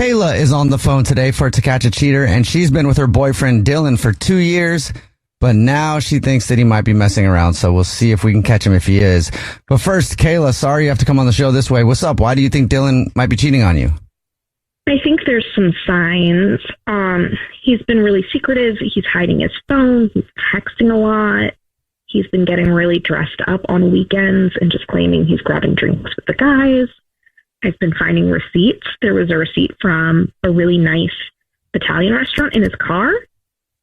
Kayla is on the phone today for To Catch a Cheater, and she's been with her boyfriend Dylan for 2 years, but now she thinks that he might be messing around, so we'll see if we can catch him if he is. But first, Kayla, sorry you have to come on the show this way. What's up? Why do you think Dylan might be cheating on you? I think there's some signs. He's been really secretive. He's hiding his phone. He's texting a lot. He's been getting really dressed up on weekends and just claiming he's grabbing drinks with the guys. I've been finding receipts. There was a receipt from a really nice Italian restaurant in his car.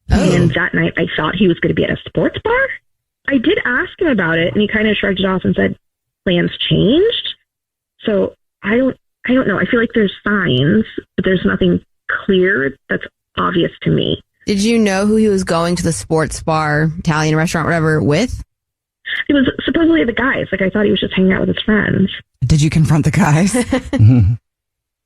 Oh. And that night I thought he was going to be at a sports bar. I did ask him about it and he kind of shrugged it off and said, plans changed. So I don't know. I feel like there's signs, but there's nothing clear that's obvious to me. Did you know who he was going to the sports bar, Italian restaurant, whatever, with? It was supposedly the guys. Like, I thought he was just hanging out with his friends. Did you confront the guys?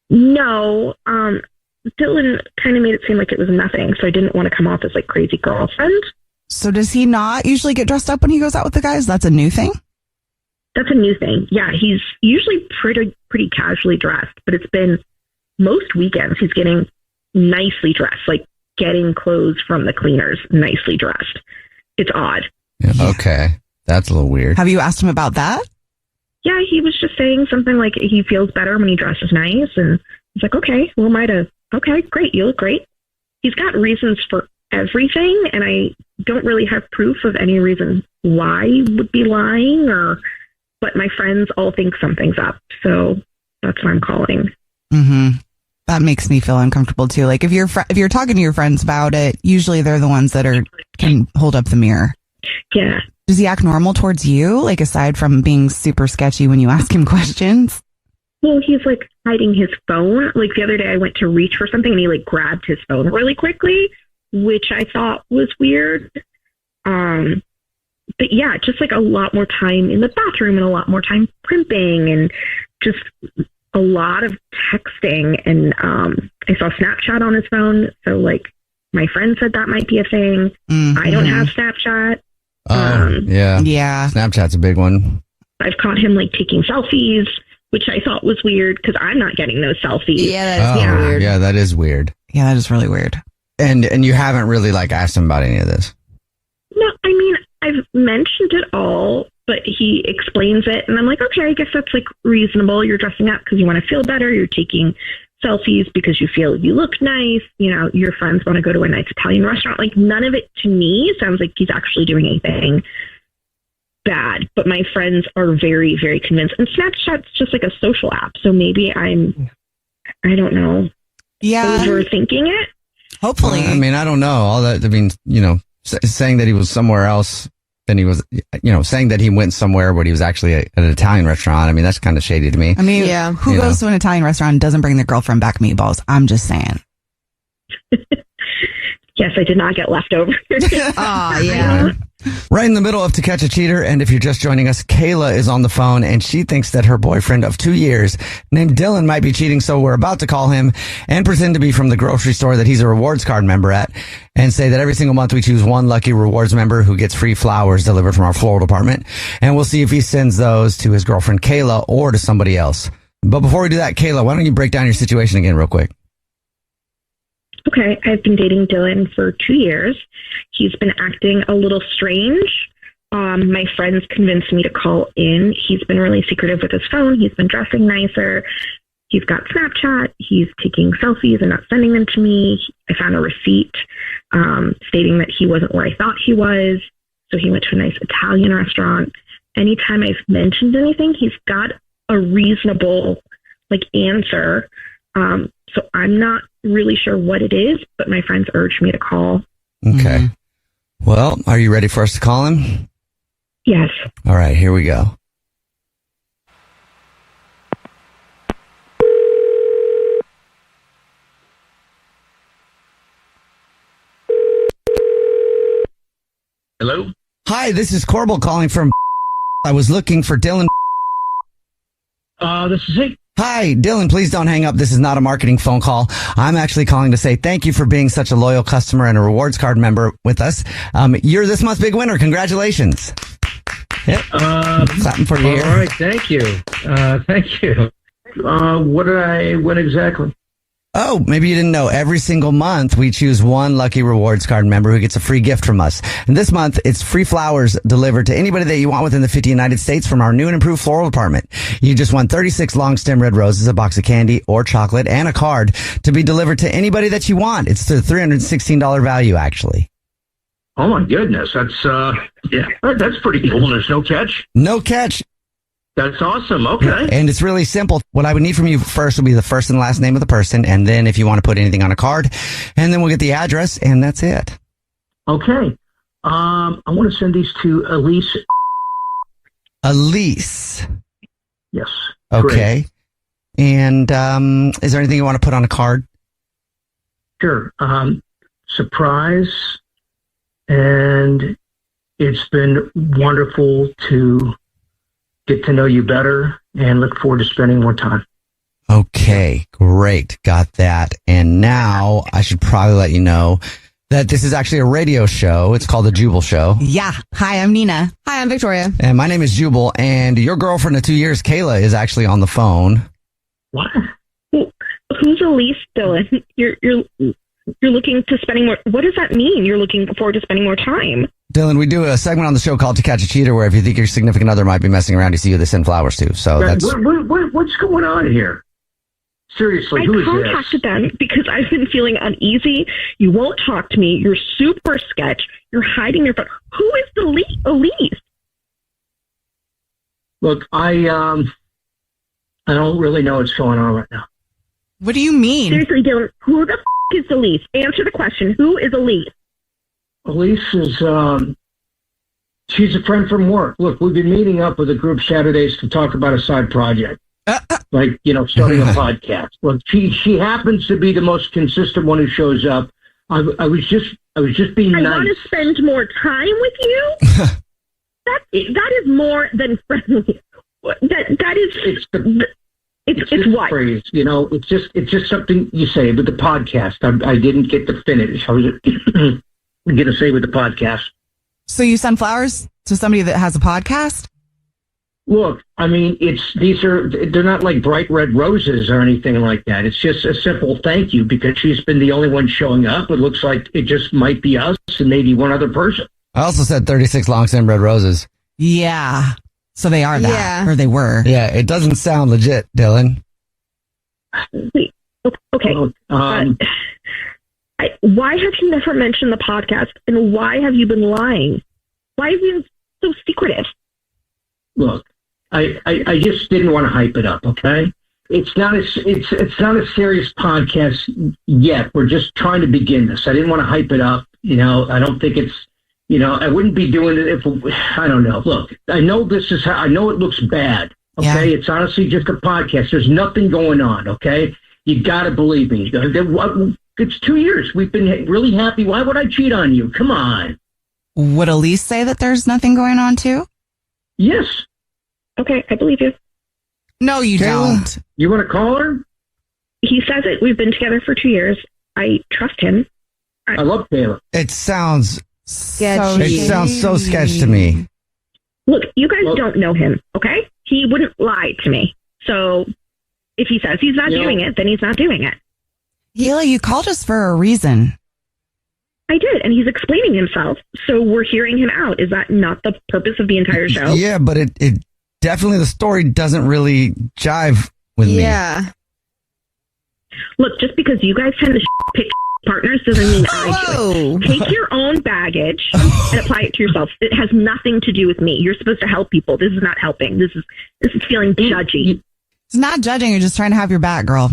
No. Dylan kind of made it seem like it was nothing, so I didn't want to come off as, like, crazy girlfriend. So does he not usually get dressed up when he goes out with the guys? That's a new thing? That's a new thing. Yeah, he's usually pretty casually dressed, but it's been most weekends he's getting nicely dressed, like getting clothes from the cleaners nicely dressed. It's odd. Yeah, okay. That's a little weird. Have you asked him about that? Yeah, he was just saying something like he feels better when he dresses nice. And he's like, okay, who am I to? Okay, great. You look great. He's got reasons for everything. And I don't really have proof of any reason why he would be lying but my friends all think something's up. So that's why I'm calling. Mm-hmm. That makes me feel uncomfortable too. Like if you're talking to your friends about it, usually they're the ones that can hold up the mirror. Yeah. Does he act normal towards you? Like aside from being super sketchy when you ask him questions? Well, he's like hiding his phone. Like the other day I went to reach for something and he like grabbed his phone really quickly, which I thought was weird. But yeah, just like a lot more time in the bathroom and a lot more time primping and just a lot of texting. And I saw Snapchat on his phone. So like my friend said that might be a thing. Mm-hmm. I don't have Snapchat. Yeah. Snapchat's a big one. I've caught him like taking selfies, which I thought was weird because I'm not getting those selfies. Yeah, that's weird. Yeah, that is weird. Yeah, that is really weird. And you haven't really like asked him about any of this? No, I mean, I've mentioned it all, but he explains it. And I'm like, okay, I guess that's like reasonable. You're dressing up because you want to feel better. You're taking selfies because you feel you look nice. You know, your friends want to go to a nice Italian restaurant. Like none of it to me sounds like he's actually doing anything bad. But my friends are very, very convinced. And Snapchat's just like a social app. So maybe I don't know, overthinking it. Hopefully. I mean, I don't know. All that, I mean, you know, saying that he was somewhere else than he was, you know, saying that he went somewhere where he was actually at an Italian restaurant. I mean, that's kind of shady to me. I mean, who goes to an Italian restaurant and doesn't bring their girlfriend back meatballs? I'm just saying. Yes, I did not get leftovers. Oh, yeah. Right in the middle of To Catch a Cheater, and if you're just joining us, Kayla is on the phone, and she thinks that her boyfriend of 2 years named Dylan might be cheating, so we're about to call him and pretend to be from the grocery store that he's a rewards card member at, and say that every single month we choose one lucky rewards member who gets free flowers delivered from our floral department, and we'll see if he sends those to his girlfriend Kayla or to somebody else. But before we do that, Kayla, why don't you break down your situation again real quick? Okay, I've been dating Dylan for 2 years. He's been acting a little strange. My friends convinced me to call in. He's been really secretive with his phone. He's been dressing nicer. He's got Snapchat. He's taking selfies and not sending them to me. I found a receipt stating that he wasn't where I thought he was. So he went to a nice Italian restaurant. Anytime I've mentioned anything, he's got a reasonable answer. So I'm not really sure what it is, but my friends urged me to call. Okay. Mm-hmm. Well, are you ready for us to call him? Yes. All right, here we go. Hello? Hi, this is Corbel calling from I was looking for Dylan. This is he. Hi, Dylan, please don't hang up. This is not a marketing phone call. I'm actually calling to say thank you for being such a loyal customer and a rewards card member with us. You're this month's big winner. Congratulations. Yep. Clapping for you here. All right, thank you. Thank you. What did I win exactly? Oh, maybe you didn't know. Every single month, we choose one lucky rewards card member who gets a free gift from us. And this month, it's free flowers delivered to anybody that you want within the 50 United States from our new and improved floral department. You just won 36 long stem red roses, a box of candy or chocolate, and a card to be delivered to anybody that you want. It's the $316 value, actually. Oh my goodness, that's pretty cool. There's no catch. No catch. That's awesome. Okay. And it's really simple. What I would need from you first would be the first and last name of the person, and then if you want to put anything on a card, and then we'll get the address, and that's it. Okay. I want to send these to Elise. Elise. Yes. Okay. Great. And is there anything you want to put on a card? Sure. Surprise. And it's been wonderful to get to know you better and look forward to spending more time. Okay, great. Got that. And now I should probably let you know that this is actually a radio show. It's called The Jubal Show. Yeah. Hi, I'm Nina. Hi, I'm Victoria. And my name is Jubal, and your girlfriend of 2 years, Kayla, is actually on the phone. What? Who's Elise Dylan? You're looking to spending more. What does that mean? You're looking forward to spending more time. Dylan, we do a segment on the show called To Catch a Cheater, where if you think your significant other might be messing around, you see who they send flowers to. So that's... What's going on here? Seriously, who is this? I contacted them because I've been feeling uneasy. You won't talk to me. You're super sketch. You're hiding your phone. Who is the Elise? Look, I don't really know what's going on right now. What do you mean? Seriously, Dylan, who the is Elise? Answer the question. Who is Elise? Elise is, she's a friend from work. Look, we've been meeting up with a group Saturdays to talk about a side project. Like, starting a podcast. Look, she happens to be the most consistent one who shows up. I was just being nice. I want to spend more time with you? that is more than friendly. That is... It's what? Phrase, it's just something you say with the podcast. I didn't get to finish. I was going to say with the podcast. So you send flowers to somebody that has a podcast? Look, I mean, they're not like bright red roses or anything like that. It's just a simple thank you because she's been the only one showing up. It looks like it just might be us and maybe one other person. I also said 36 long stem red roses. Yeah. So they are that, Yeah. or they were. Yeah, it doesn't sound legit, Dylan. Wait, okay. Why have you never mentioned the podcast, and why have you been lying? Why have you been so secretive? Look, I just didn't want to hype it up, okay? It's not a serious podcast yet. We're just trying to begin this. I didn't want to hype it up. I don't think it's... I wouldn't be doing it if, I don't know. Look, I know I know it looks bad, okay? Yeah. It's honestly just a podcast. There's nothing going on, okay? You got to believe me. It's 2 years. We've been really happy. Why would I cheat on you? Come on. Would Elise say that there's nothing going on, too? Yes. Okay, I believe you. No, you don't. You want to call her? He says it. We've been together for 2 years. I trust him. I love Kayla. It sounds... Sketchy. It sounds so sketch to me. Look, you guys don't know him, okay? He wouldn't lie to me. So if he says he's not doing it, then he's not doing it. Kayla, you called us for a reason. I did, and he's explaining himself. So we're hearing him out. Is that not the purpose of the entire show? Yeah, but it definitely, the story doesn't really jive with me. Yeah. Look, just because you guys tend to pick partners doesn't mean I do it. Take your own baggage and apply it to yourself. It has nothing to do with me. You're supposed to help people. This is not helping. This is feeling judgy. It's not judging. You're just trying to have your back, girl.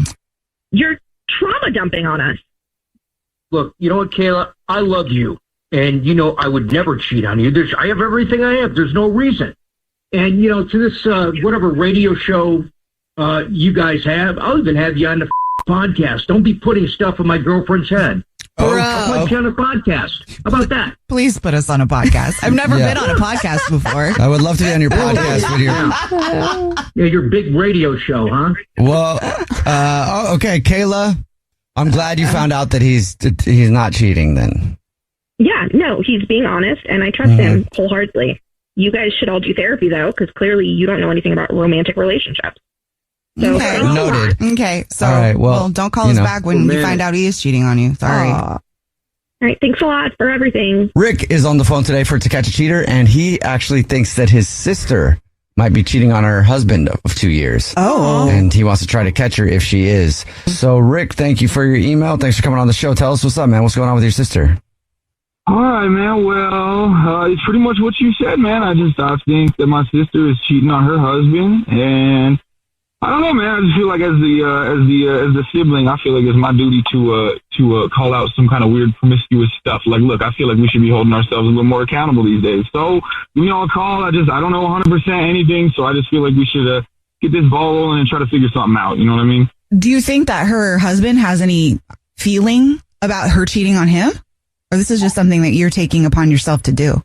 You're trauma dumping on us. Look, you know what, Kayla? I love you. And, I would never cheat on you. I have everything I have. There's no reason. And, to this, whatever radio show you guys have, I'll even have you on the podcast. Don't be putting stuff in my girlfriend's head. I'll put you on a podcast. How about that? Please put us on a podcast. I've never been on a podcast before. I would love to be on your podcast with your big radio show, huh? Well, okay, Kayla, I'm glad you found out that he's not cheating then. Yeah, no, he's being honest, and I trust him wholeheartedly. You guys should all do therapy, though, because clearly you don't know anything about romantic relationships. So, Okay. Noted. Okay. So, All right, well, don't call us back when you find out he is cheating on you. Sorry. all right. Thanks a lot for everything. Rick is on the phone today for To Catch a Cheater, and he actually thinks that his sister might be cheating on her husband of 2 years. Oh. And he wants to try to catch her if she is. So, Rick, thank you for your email. Thanks for coming on the show. Tell us what's up, man. What's going on with your sister? All right, man. Well, it's pretty much what you said, man. I think that my sister is cheating on her husband, and I don't know, man. I just feel like as the sibling, I feel like it's my duty to call out some kind of weird promiscuous stuff. Like, look, I feel like we should be holding ourselves a little more accountable these days. So, give me all a call. I don't know 100% anything, so I just feel like we should get this ball rolling and try to figure something out. You know what I mean? Do you think that her husband has any feeling about her cheating on him? Or this is just something that you're taking upon yourself to do?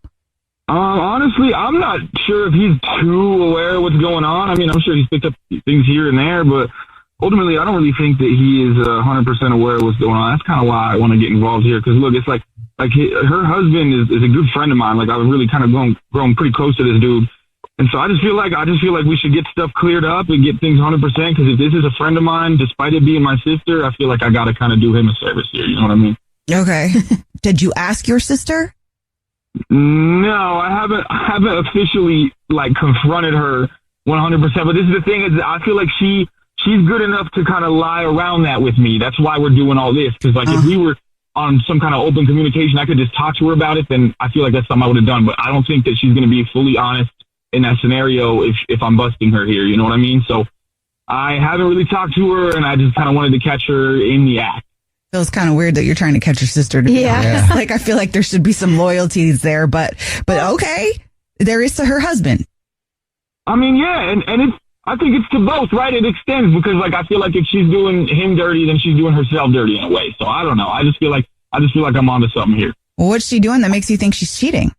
Honestly, I'm not sure if he's too aware of what's going on. I mean, I'm sure he's picked up things here and there, but ultimately, I don't really think that he is 100% aware of what's going on. That's kind of why I want to get involved here. Because look, it's like her husband is a good friend of mine. Like, I've really kind of grown pretty close to this dude. And so I just feel like we should get stuff cleared up and get things 100%. Because if this is a friend of mine, despite it being my sister, I feel like I got to kind of do him a service here. You know what I mean? Okay. Did you ask your sister? No, I haven't officially confronted her 100%. But this is the thing, is I feel like she's good enough to kind of lie around that with me. That's why we're doing all this. Because if we were on some kind of open communication, I could just talk to her about it. Then I feel like that's something I would have done. But I don't think that she's going to be fully honest in that scenario if I'm busting her here. You know what I mean? So I haven't really talked to her, and I just kind of wanted to catch her in the act. Feels kind of weird that you're trying to catch your sister. To be honest. Like, I feel like there should be some loyalties there, but okay, there is to her husband. I mean, yeah, and I think it's to both, right? It extends because, I feel like if she's doing him dirty, then she's doing herself dirty in a way. So I don't know. I just feel like I'm onto something here. Well, what's she doing that makes you think she's cheating?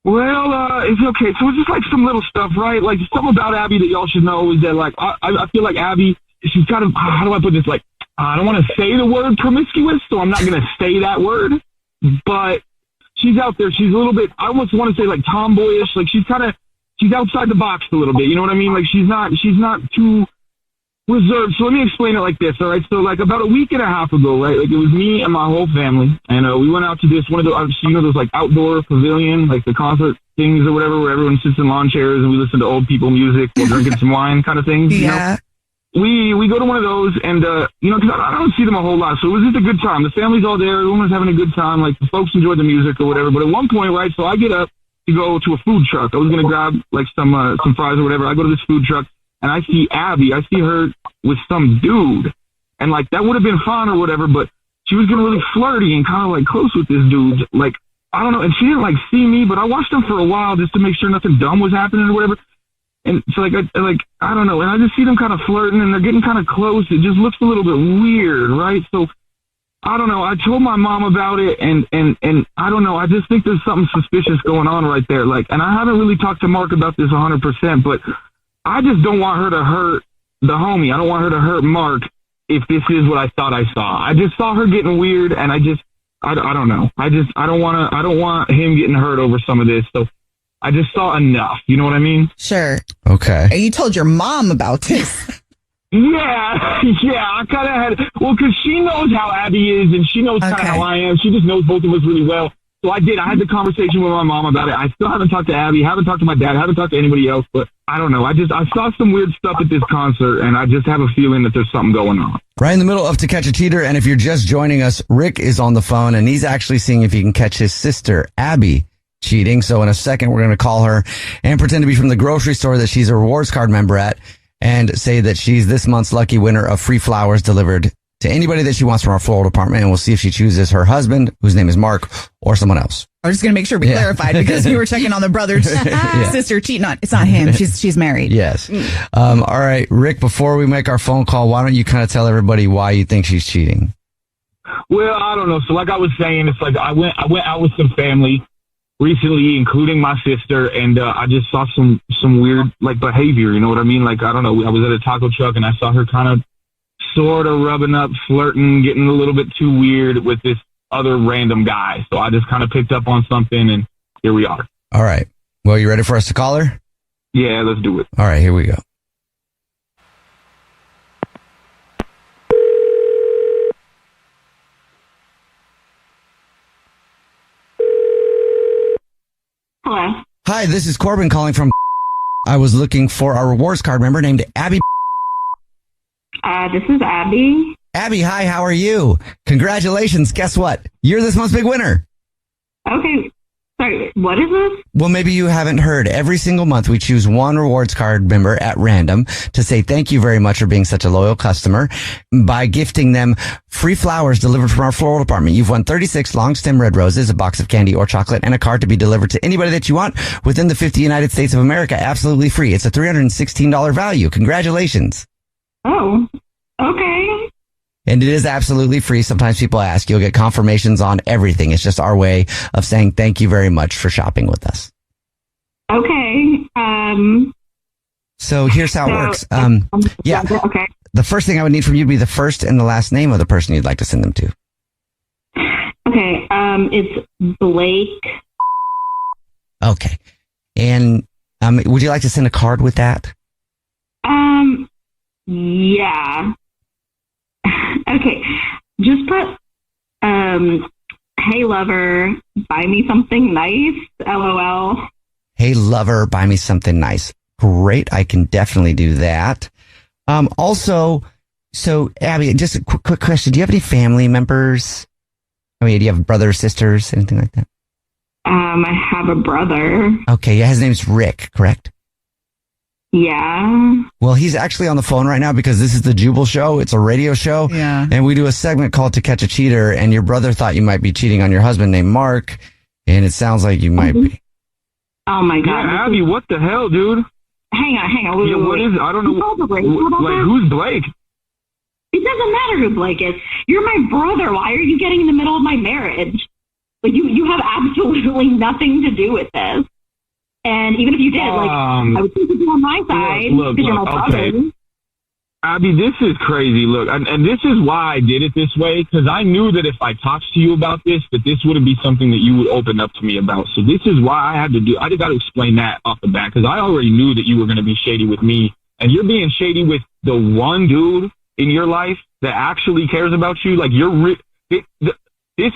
Well, it's okay. So it's just some little stuff, right? Like, something about Abby that y'all should know is that I feel like Abby, she's kind of, how do I put this? I don't want to say the word promiscuous, so I'm not going to say that word. But she's out there. She's a little bit, I almost want to say tomboyish. She's outside the box a little bit. You know what I mean? She's not too reserved. So let me explain it like this. All right. So about a week and a half ago, right? It was me and my whole family, and we went out to one of those outdoor pavilion, the concert things or whatever, where everyone sits in lawn chairs and we listen to old people music while drinking some wine kind of things. Yeah. You know? We go to one of those, and because I don't see them a whole lot, so it was just a good time. The family's all there, everyone was having a good time. The folks enjoyed the music or whatever. But at one point, right, so I get up to go to a food truck. I was gonna grab some fries or whatever. I go to this food truck, and I see Abby. I see her with some dude, and that would have been fun or whatever. But she was getting really flirty and kind of close with this dude. I don't know, and she didn't see me, but I watched them for a while just to make sure nothing dumb was happening or whatever. And so, I don't know, and I just see them kind of flirting, and they're getting kind of close. It just looks a little bit weird, right? So, I don't know. I told my mom about it, and I don't know. I just think there's something suspicious going on right there. And I haven't really talked to Mark about this 100%, but I just don't want her to hurt the homie. I don't want her to hurt Mark if this is what I thought I saw. I just saw her getting weird, and I don't know. I don't want him getting hurt over some of this, so I just saw enough. You know what I mean? Sure. Okay. And you told your mom about this. Yeah, I kind of had, because she knows how Abby is, and she knows kind of how I am. She just knows both of us really well. So I had the conversation with my mom about it. I still haven't talked to Abby, haven't talked to my dad, haven't talked to anybody else, but I don't know. I saw some weird stuff at this concert, and I just have a feeling that there's something going on. Right in the middle of To Catch a Cheater, and if you're just joining us, Rick is on the phone, and he's actually seeing if he can catch his sister, Abby, cheating. So in a second, we're going to call her and pretend to be from the grocery store that she's a rewards card member at, and say that she's this month's lucky winner of free flowers delivered to anybody that she wants from our floral department. And we'll see if she chooses her husband, whose name is Mark, or someone else. I'm just going to make sure we clarified, because we were checking on the brother sister cheating on. It's not him. She's married. Yes. All right, Rick, before we make our phone call, why don't you kind of tell everybody why you think she's cheating? Well, I don't know. So like I was saying, it's I went out with some family recently, including my sister, and I just saw some weird behavior. You know what I mean? I don't know. I was at a taco truck, and I saw her kind of sort of rubbing up, flirting, getting a little bit too weird with this other random guy. So I just kind of picked up on something, and here we are. All right. Well, you ready for us to call her? Yeah, let's do it. All right, here we go. Hello. Hi, this is Corbin calling from. I was looking for our rewards card member named Abby. This is Abby. Abby, hi, how are you? Congratulations. Guess what? You're this month's big winner. Okay. Sorry, what is this? Well, maybe you haven't heard. Every single month, we choose one rewards card member at random to say thank you very much for being such a loyal customer by gifting them free flowers delivered from our floral department. You've won 36 long stem red roses, a box of candy or chocolate, and a card to be delivered to anybody that you want within the 50 United States of America. Absolutely free. It's a $316 value. Congratulations. Oh, okay. And it is absolutely free. Sometimes people ask, you'll get confirmations on everything. It's just our way of saying thank you very much for shopping with us. Okay. So here's how it works. Yeah. Okay. The first thing I would need from you would be the first and the last name of the person you'd like to send them to. Okay. It's Blake. Okay. And would you like to send a card with that? Yeah. Okay. Just put, hey lover, buy me something nice, LOL. Hey lover, buy me something nice. Great. I can definitely do that. Also, so Abby, just a quick question. Do you have any family members? I mean, do you have brothers, sisters, anything like that? I have a brother. Okay. Yeah. His name's Rick, correct? Yeah. Well, he's actually on the phone right now because this is the Jubal show. It's a radio show. Yeah. And we do a segment called To Catch a Cheater. And your brother thought you might be cheating on your husband named Mark. And it sounds like you might be. Oh my God. Yeah, Abby, what the hell, dude? Hang on. Wait, what is it? I don't know. Like, who's Blake? It doesn't matter who Blake is. You're my brother. Why are you getting in the middle of my marriage? Like, you have absolutely nothing to do with this. And even if you did, I would think you'd be on my side because you're my brother. Okay. Abby, this is crazy. Look, and this is why I did it this way, because I knew that if I talked to you about this, that this wouldn't be something that you would open up to me about. So this is why I just got to explain that off the bat, because I already knew that you were going to be shady with me, and you're being shady with the one dude in your life that actually cares about you. Like, this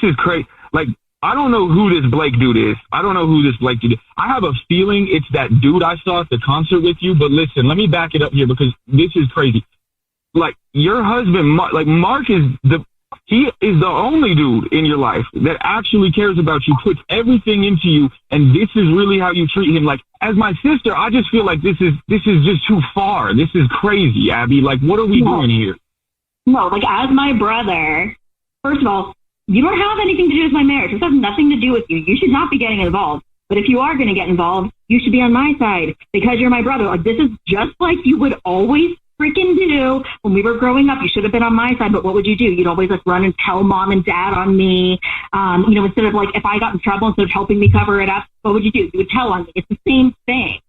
is crazy. Like, I don't know who this Blake dude is. I have a feeling it's that dude I saw at the concert with you. But listen, let me back it up here because this is crazy. Like, your husband, Mark is the only dude in your life that actually cares about you, puts everything into you, and this is really how you treat him. Like, as my sister, I just feel like this is just too far. This is crazy, Abby. Like, what are we doing here? No, like, as my brother, first of all, you don't have anything to do with my marriage. This has nothing to do with you. You should not be getting involved. But if you are going to get involved, you should be on my side because you're my brother. Like, this is just like you would always freaking do when we were growing up. You should have been on my side, but what would you do? You'd always like run and tell mom and dad on me. Instead of like, if I got in trouble, instead of helping me cover it up, what would you do? You would tell on me. It's the same thing.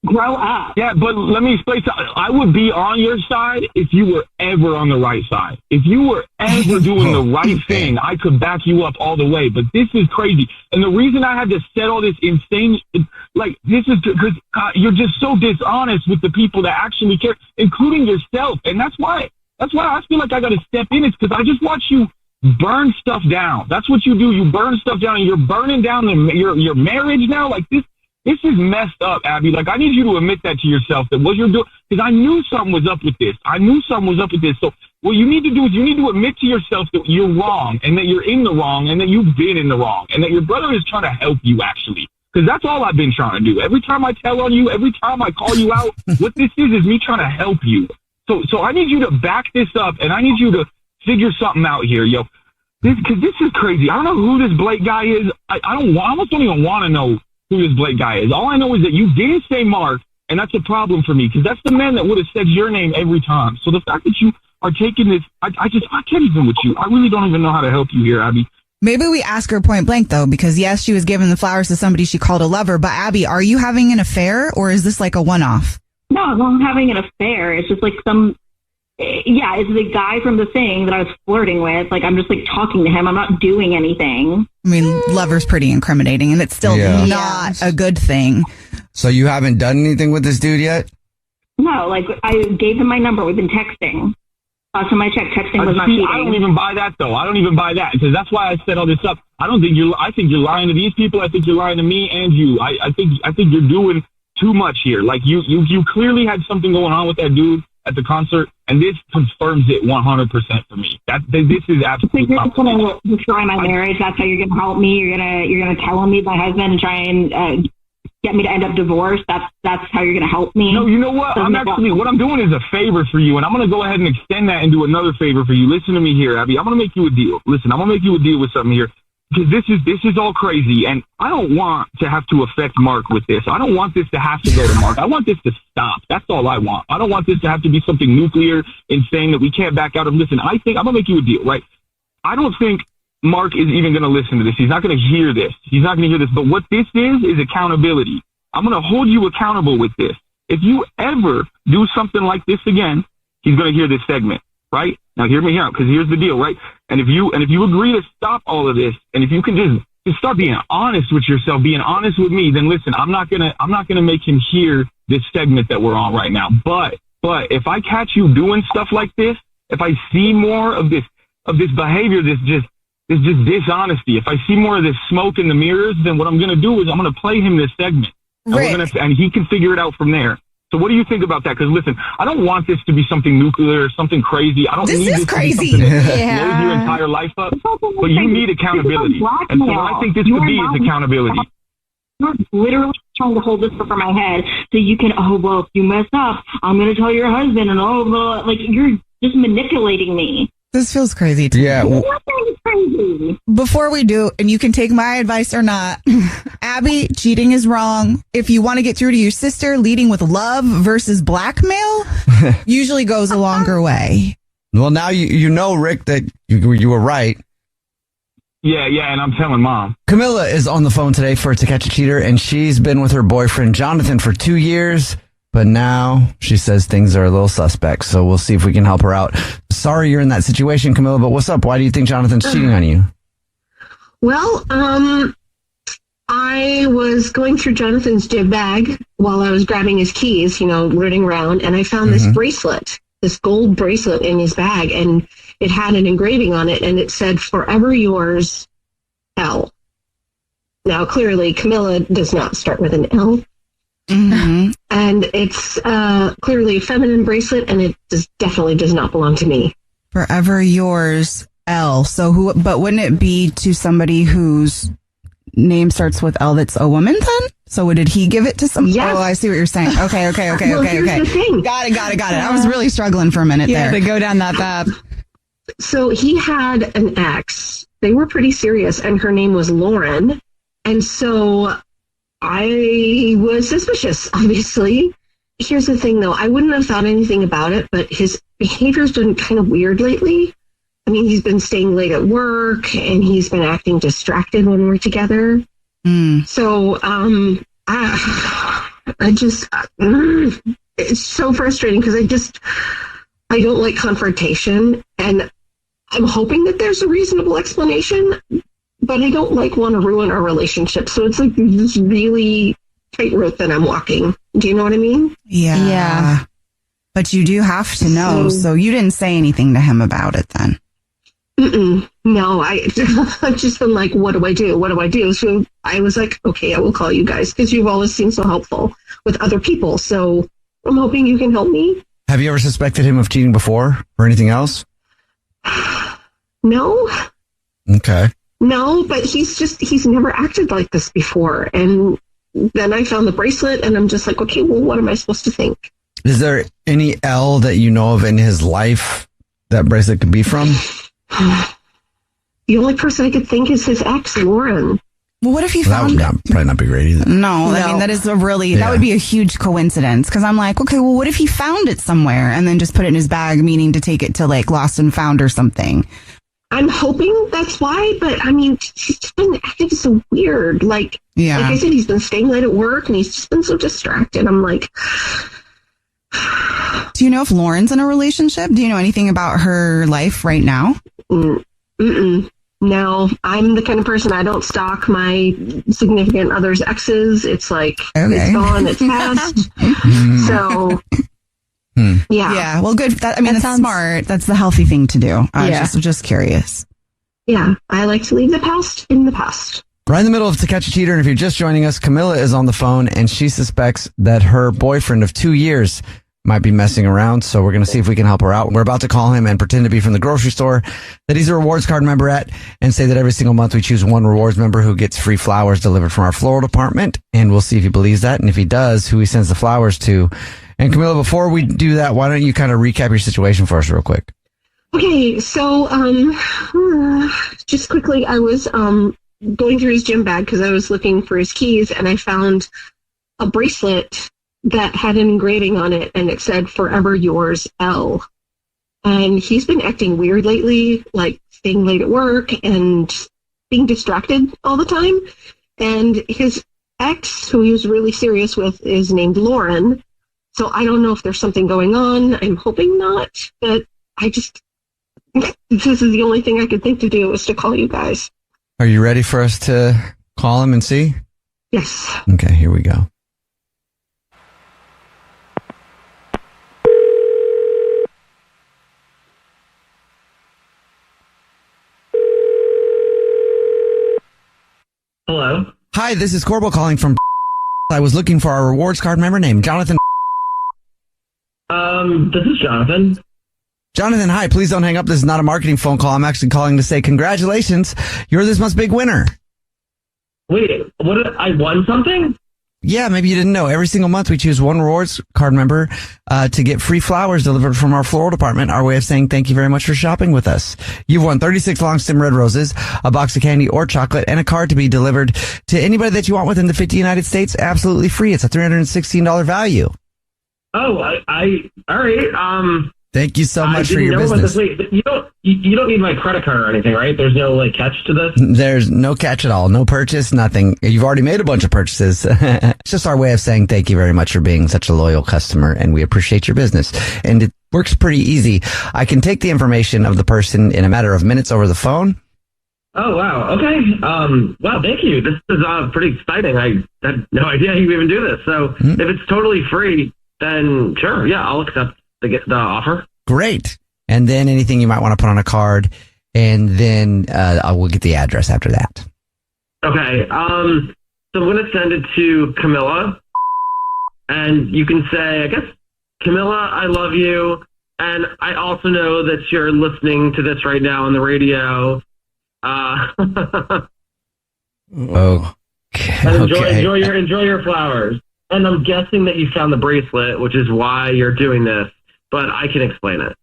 Grow up. Yeah, but let me explain something. I would be on your side if you were ever on the right side. If you were ever doing the right thing, I could back you up all the way. But this is crazy. And the reason I had to set all this insane, this is because you're just so dishonest with the people that actually care, including yourself. And that's why I feel like I got to step in. It's because I just watch you burn stuff down. That's what you do. You burn stuff down, and you're burning down your marriage now. Like, this is messed up, Abby. Like, I need you to admit that to yourself, that what you're doing, because I knew something was up with this. So what you need to do is you need to admit to yourself that you're wrong and that you're in the wrong and that you've been in the wrong and that your brother is trying to help you, actually. Because that's all I've been trying to do. Every time I tell on you, every time I call you out, what this is me trying to help you. So I need you to back this up, and I need you to figure something out here, yo. Because this is crazy. I don't know who this Blake guy is. I almost don't even want to know who this Blake guy is. All I know is that you didn't say Mark, and that's a problem for me, because that's the man that would have said your name every time. So the fact that you are taking this, I can't even with you. I really don't even know how to help you here, Abby. Maybe we ask her point blank, though, because yes, she was giving the flowers to somebody she called a lover, but Abby, are you having an affair, or is this like a one-off? No, I'm not having an affair. It's just like it's the guy from the thing that I was flirting with. Like, I'm just like talking to him. I'm not doing anything. I mean, lover's pretty incriminating, and it's still not a good thing. So you haven't done anything with this dude yet? No, like, I gave him my number. We've been texting. Last time I checked, texting was not See, cheating. I don't even buy that, though. I don't even buy that, because that's why I set all this up. I think you're lying to these people. I think you're lying to me and you. I think you're doing too much here. Like, you clearly had something going on with that dude at the concert, and this confirms it 100% for me. This is absolutely. You're just gonna destroy my marriage. That's how you're gonna help me. You're gonna tell on me, my husband, and try and get me to end up divorced. That's how you're gonna help me. No, you know what? What I'm doing is a favor for you, and I'm gonna go ahead and extend that and do another favor for you. Listen to me here, Abby. I'm gonna make you a deal. Listen, I'm gonna make you a deal with something here, because this is all crazy, and I don't want to have to affect Mark with this. I don't want this to have to go to Mark. I want this to stop. That's all I want. I don't want this to have to be something nuclear, insane that we can't back out of. Listen, I'm gonna make you a deal, right? I don't think Mark is even going to listen to this. He's not going to hear this. But what this is accountability. I'm going to hold you accountable with this. If you ever do something like this again, he's going to hear this segment, right? Now hear me out, because here's the deal, right? And if you agree to stop all of this, and if you can just start being honest with yourself, being honest with me, then listen, I'm not gonna make him hear this segment that we're on right now. But if I catch you doing stuff like this, if I see more of this behavior, this just dishonesty, if I see more of this smoke in the mirrors, then what I'm going to do is I'm going to play him this segment. And he can figure it out from there. So what do you think about that? Because listen, I don't want this to be something nuclear, something crazy. I don't need this crazy. to be something that blows your entire life up. But you need accountability. And so what I think this could be is accountability. You're literally trying to hold this over my head so you can, if you mess up, I'm going to tell your husband, and like, you're just manipulating me. This feels crazy to me. Crazy. Before we do, and you can take my advice or not, Abby, cheating is wrong. If you want to get through to your sister, leading with love versus blackmail usually goes a longer way. Well, now you know, Rick, that you were right. Yeah, and I'm telling Mom. Camilla is on the phone today for To Catch a Cheater, and she's been with her boyfriend, Jonathan, for 2 years. But now she says things are a little suspect, so we'll see if we can help her out. Sorry you're in that situation, Camilla, but what's up? Why do you think Jonathan's cheating on you? Well, I was going through Jonathan's gym bag while I was grabbing his keys, rooting around, and I found this bracelet, this gold bracelet in his bag, and it had an engraving on it, and it said, "Forever yours, L." Now, clearly, Camilla does not start with an L. Mm-hmm. And it's clearly a feminine bracelet, and it definitely does not belong to me. Forever yours, L. So but wouldn't it be to somebody whose name starts with L that's a woman then? So did he give it to some? Yes. Oh, I see what you're saying. Okay. Well, here's the thing. Got it. I was really struggling for a minute there. To go down that path. So he had an ex. They were pretty serious, and her name was Lauren. And so I was suspicious, obviously. Here's the thing, though. I wouldn't have thought anything about it, but his behavior's been kind of weird lately. I mean, he's been staying late at work, and he's been acting distracted when we're together. So, it's so frustrating because I don't like confrontation, and I'm hoping that there's a reasonable explanation, but I don't want to ruin our relationship. So it's like this really tightrope that I'm walking. Do you know what I mean? Yeah. But you do have to know. So you didn't say anything to him about it then? No, I've just been like, what do I do? What do I do? So I was like, okay, I will call you guys because you've always seemed so helpful with other people. So I'm hoping you can help me. Have you ever suspected him of cheating before or anything else? No. Okay. No, but he's never acted like this before. And then I found the bracelet and I'm just like, okay, well, what am I supposed to think? Is there any L that you know of in his life that bracelet could be from? The only person I could think is his ex, Lauren. Well, what if he found that would probably not be great either. No, I mean, that is that would be a huge coincidence. Because I'm like, okay, well, what if he found it somewhere and then just put it in his bag, meaning to take it to like Lost and Found or something? I'm hoping that's why, but I mean, he's just been acting so weird. Like I said, he's been staying late at work and he's just been so distracted. I'm like, do you know if Lauren's in a relationship? Do you know anything about her life right now? No, I'm the kind of person, I don't stalk my significant other's exes. It's like, It's gone, it's past. So Yeah. Yeah. Well, good. That's sounds smart. That's the healthy thing to do. I was just curious. Yeah. I like to leave the past in the past. Right in the middle of To Catch a Cheater, and if you're just joining us, Camilla is on the phone, and she suspects that her boyfriend of 2 years might be messing around, so we're going to see if we can help her out. We're about to call him and pretend to be from the grocery store that he's a rewards card member at, and say that every single month we choose one rewards member who gets free flowers delivered from our floral department, and we'll see if he believes that, and if he does, who he sends the flowers to. And Camilla, before we do that, why don't you kind of recap your situation for us real quick? Okay, so just quickly, I was going through his gym bag because I was looking for his keys, and I found a bracelet that had an engraving on it, and it said "Forever Yours, L." And he's been acting weird lately, like staying late at work and being distracted all the time. And his ex, who he was really serious with, is named Lauren. So I don't know if there's something going on. I'm hoping not, but this is the only thing I could think to do is to call you guys. Are you ready for us to call him and see? Yes. Okay, here we go. Hello. Hi, this is Corbel calling from. I was looking for our rewards card member named Jonathan. This is Jonathan. Jonathan, hi. Please don't hang up. This is not a marketing phone call. I'm actually calling to say congratulations. You're this month's big winner. Wait, what? I won something? Yeah, maybe you didn't know. Every single month we choose one rewards card member to get free flowers delivered from our floral department. Our way of saying thank you very much for shopping with us. You've won 36 long stem red roses, a box of candy or chocolate, and a card to be delivered to anybody that you want within the 50 United States, absolutely free. It's a $316 value. Oh, all right. Thank you so much for your business. Wait, you don't need my credit card or anything, right? There's no catch to this? There's no catch at all. No purchase, nothing. You've already made a bunch of purchases. It's just our way of saying thank you very much for being such a loyal customer, and we appreciate your business. And it works pretty easy. I can take the information of the person in a matter of minutes over the phone. Oh, wow. Okay. Wow, thank you. This is pretty exciting. I had no idea you even do this. So if it's totally free, then sure. Yeah, I'll accept the offer. Great. And then anything you might want to put on a card, and then I will get the address after that. Okay. So I'm going to send it to Camilla, and you can say, I guess, Camilla, I love you, and I also know that you're listening to this right now on the radio. Okay. Enjoy your flowers. And I'm guessing that you found the bracelet, which is why you're doing this. But I can explain it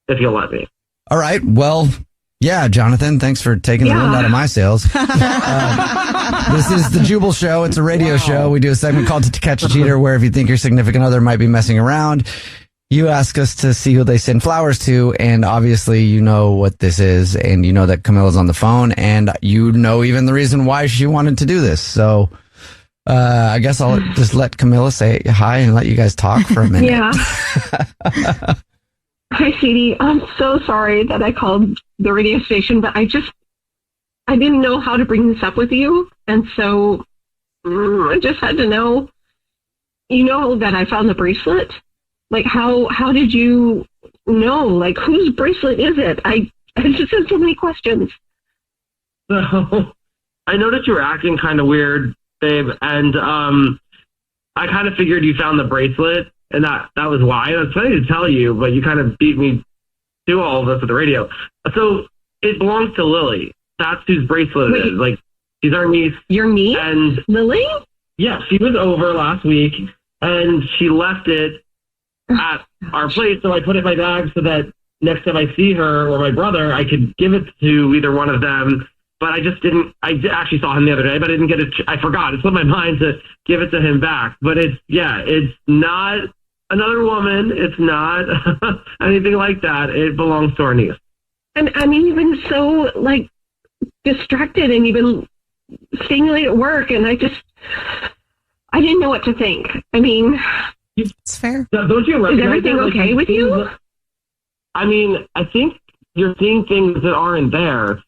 if you'll let me. All right. Well, yeah, Jonathan, thanks for taking the wind out of my sails. This is the Jubal Show. It's a radio show. We do a segment called To Catch a Cheater, where if you think your significant other might be messing around, you ask us to see who they send flowers to. And obviously, you know what this is, and you know that Camilla's on the phone, and you know even the reason why she wanted to do this. So I guess I'll just let Camilla say hi and let you guys talk for a minute. Yeah. Hi, sweetie. I'm so sorry that I called the radio station, but I didn't know how to bring this up with you. And so I just had to know, that I found the bracelet. Like, how did you know? Like, whose bracelet is it? I just have so many questions. So I know that you were acting kind of weird, babe, and I kind of figured you found the bracelet, and that was why. And it's funny to tell you, but you kind of beat me to all of this with the radio. So it belongs to Lily. That's whose bracelet it is. Like, she's our niece. Your niece? And Lily? Yeah, she was over last week, and she left it at our place, so I put it in my bag so that next time I see her or my brother, I could give it to either one of them. But I just didn't. I actually saw him the other day, but I didn't get it. I forgot. It slipped my mind to give it to him back. But it's not another woman. It's not anything like that. It belongs to our niece. And I mean, you've been so distracted, and you've been staying late at work, and I didn't know what to think. I mean, it's fair. Don't you recognize? Is everything okay with you? I mean, I think you're seeing things that aren't there.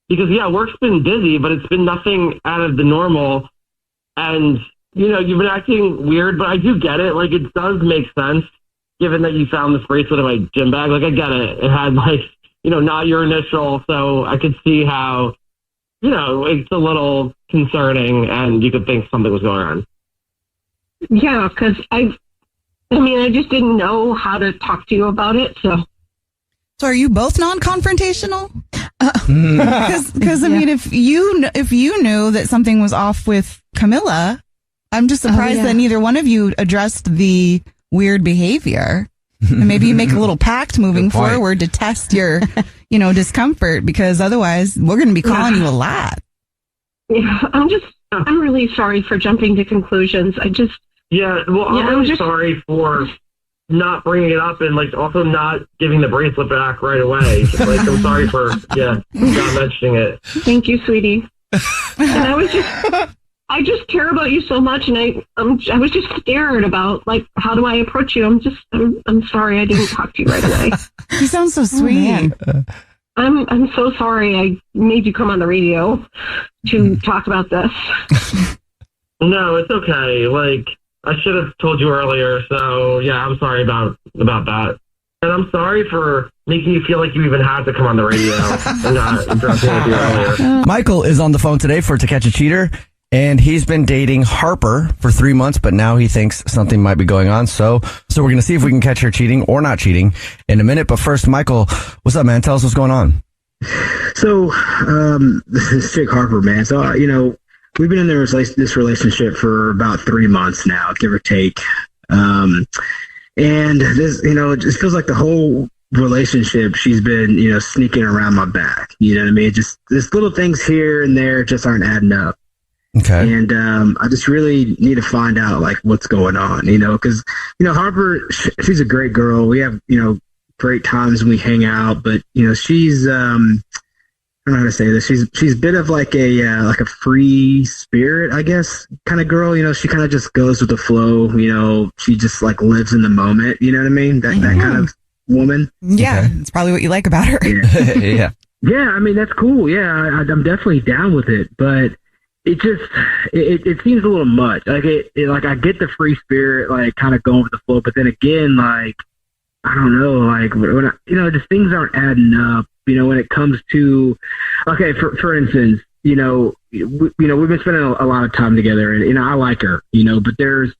Because, work's been busy, but it's been nothing out of the normal. And, you've been acting weird, but I do get it. Like, it does make sense. given that you found this bracelet in my gym bag, like, I get it. It had, like, not your initial, so I could see how, it's a little concerning and you could think something was going on. Yeah, because I just didn't know how to talk to you about it, so. So are you both non-confrontational? Because I mean, if you knew that something was off with Camilla, I'm just surprised that neither one of you addressed the weird behavior. And maybe you make a little pact moving forward to test your, discomfort, because otherwise we're going to be calling you a lot. Yeah, I'm really sorry for jumping to conclusions. I'm really sorry for not bringing it up and, like, also not giving the bracelet back right away. Like, I'm sorry for, not mentioning it. Thank you, sweetie. And I just care about you so much, and I was just scared about, like, how do I approach you? I'm sorry I didn't talk to you right away. You sound so sweet. I'm so sorry I made you come on the radio to talk about this. No, it's okay. Like, I should have told you earlier, so yeah, I'm sorry about that. And I'm sorry for making you feel like you even had to come on the radio and not interrupting with you earlier. Michael is on the phone today for To Catch a Cheater, and he's been dating Harper for 3 months, but now he thinks something might be going on. So we're going to see if we can catch her cheating or not cheating in a minute. But first, Michael, what's up, man? Tell us what's going on. So, this chick Harper, man. So, we've been in this relationship for about 3 months now, give or take. And this, it just feels like the whole relationship, she's been, sneaking around my back. You know what I mean? Just there's little things here and there just aren't adding up. Okay. And I just really need to find out, like, what's going on, because, Harper, she's a great girl. We have, great times when we hang out, but, she's, I don't know how to say this. She's a bit of like a free spirit, I guess, kind of girl. She kind of just goes with the flow. She just, like, lives in the moment. You know what I mean? That kind of woman. Yeah, it's probably what you like about her. Yeah. Yeah, I mean, that's cool. Yeah, I'm definitely down with it, but it just it seems a little much. Like like I get the free spirit, like, kind of going with the flow, but then again, like, I don't know, like, when just things aren't adding up. When it comes to, okay, for instance, we've been spending a lot of time together, and I like her, but there's,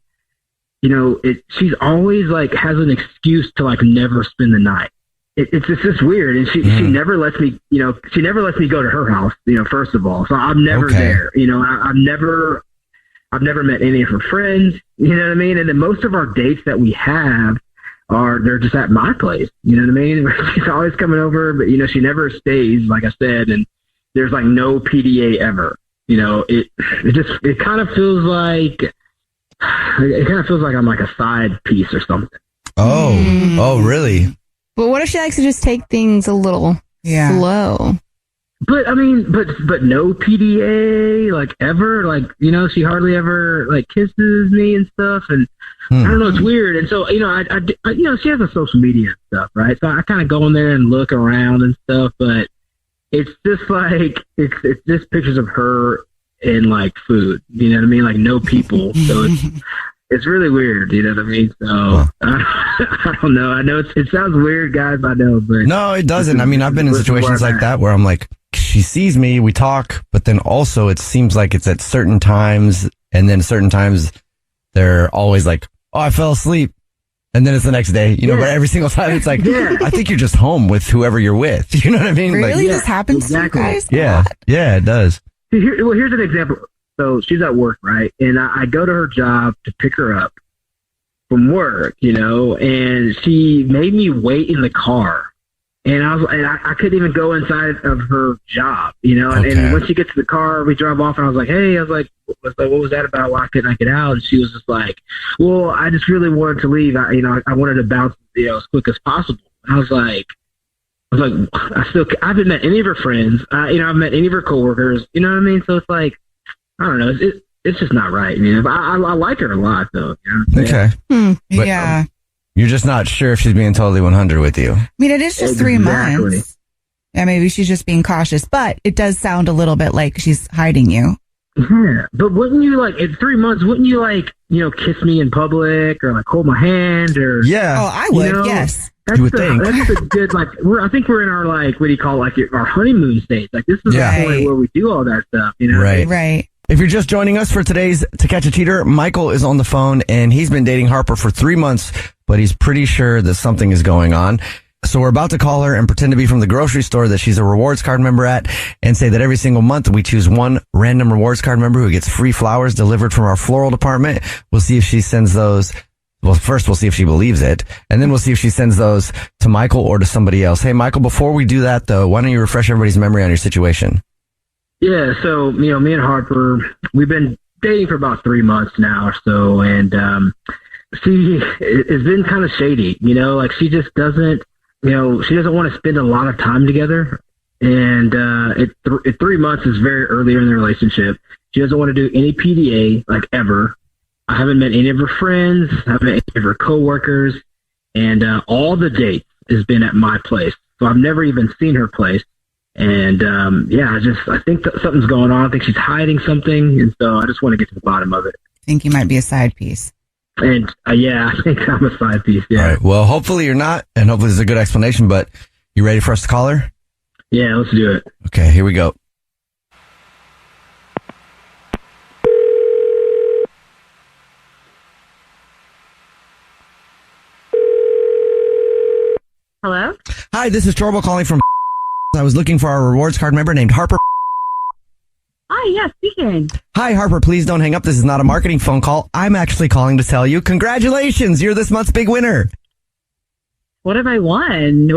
she's always, like, has an excuse to, like, never spend the night. It's just weird, and she never lets me, she never lets me go to her house, first of all. So I'm never there. I've never met any of her friends. You know what I mean? And then most of our dates that we have they're just at my place. You know what I mean? She's always coming over, but she never stays, like I said, and there's, like, no PDA ever. It kind of feels like I'm like a side piece or something. Oh, really? But what if she likes to just take things a little slow? But I mean, but no PDA, like, ever, like, she hardly ever, like, kisses me and stuff, and I don't know, it's weird. And so, I she has a social media and stuff, right? So I kind of go in there and look around and stuff, but it's just like it's just pictures of her and, like, food. You know what I mean? Like, no people. So it's really weird. You know what I mean? So I don't know. I know it sounds weird, guys. I know, but no, it doesn't. I mean, I've been in situations like that where I'm like, she sees me, we talk, but then also it seems like it's at certain times, and then certain times they're always like, oh, I fell asleep. And then it's the next day, but every single time it's like, I think you're just home with whoever you're with. You know what I mean? Really? This happens to you guys? Yeah. Yeah, it does. Here's an example. So she's at work, right? And I go to her job to pick her up from work, and she made me wait in the car. And I couldn't even go inside of her job, and when she gets to the car, we drive off, and I was like, hey, what was that about? Why couldn't I get out? And she was just like, well, I just really wanted to leave. I wanted to bounce, as quick as possible. And I was like, I haven't met any of her friends. I've met any of her coworkers, you know what I mean? So it's like, I don't know. It's just not right. I like her a lot, though. Okay. But, yeah. You're just not sure if she's being totally 100 with you. I mean, it is just 3 months. Yeah, maybe she's just being cautious, but it does sound a little bit like she's hiding you. Yeah, but wouldn't you like in 3 months? Wouldn't you like kiss me in public or like hold my hand or? Yeah. Oh, I would. Yes. You would think. That's a good like. I think we're in our like what do you call it, like our honeymoon stage. Like this is the point where we do all that stuff. Right. Right. If you're just joining us for today's To Catch a Cheater, Michael is on the phone and he's been dating Harper for 3 months, but he's pretty sure that something is going on. So we're about to call her and pretend to be from the grocery store that she's a rewards card member at and say that every single month we choose one random rewards card member who gets free flowers delivered from our floral department. We'll see if she sends those. Well, first we'll see if she believes it, and then we'll see if she sends those to Michael or to somebody else. Hey, Michael, before we do that though, why don't you refresh everybody's memory on your situation? Yeah, so me and Harper, we've been dating for about 3 months now or so, and she has been kind of shady. Like she just doesn't. She doesn't want to spend a lot of time together. And at 3 months is very early in the relationship. She doesn't want to do any PDA, like ever. I haven't met any of her friends. I haven't met any of her coworkers. And all the dates has been at my place. So I've never even seen her place. And I think that something's going on. I think she's hiding something. And so I just want to get to the bottom of it. I think you might be a side piece. And I think I'm a side piece. Yeah. All right. Well, hopefully you're not, and hopefully there's a good explanation. But you ready for us to call her? Yeah, let's do it. Okay, here we go. Hello? Hi, this is Jubal calling from. I was looking for our rewards card member named Harper. Hi, yes, speaking. Hi, Harper. Please don't hang up. This is not a marketing phone call. I'm actually calling to tell you, congratulations, you're this month's big winner. What have I won?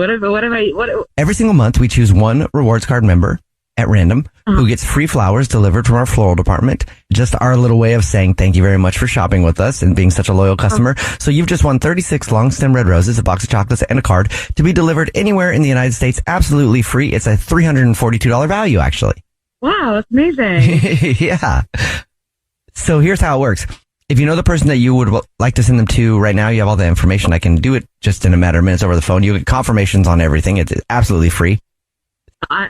Every single month, we choose one rewards card member at random who gets free flowers delivered from our floral department. Just our little way of saying thank you very much for shopping with us and being such a loyal customer. So you've just won 36 long stem red roses, a box of chocolates, and a card to be delivered anywhere in the United States, absolutely free. It's a $342 value, actually. Wow, that's amazing. Yeah. So here's how it works. If you know the person that you would like to send them to right now, you have all the information. I can do it just in a matter of minutes over the phone. You get confirmations on everything. It's absolutely free. I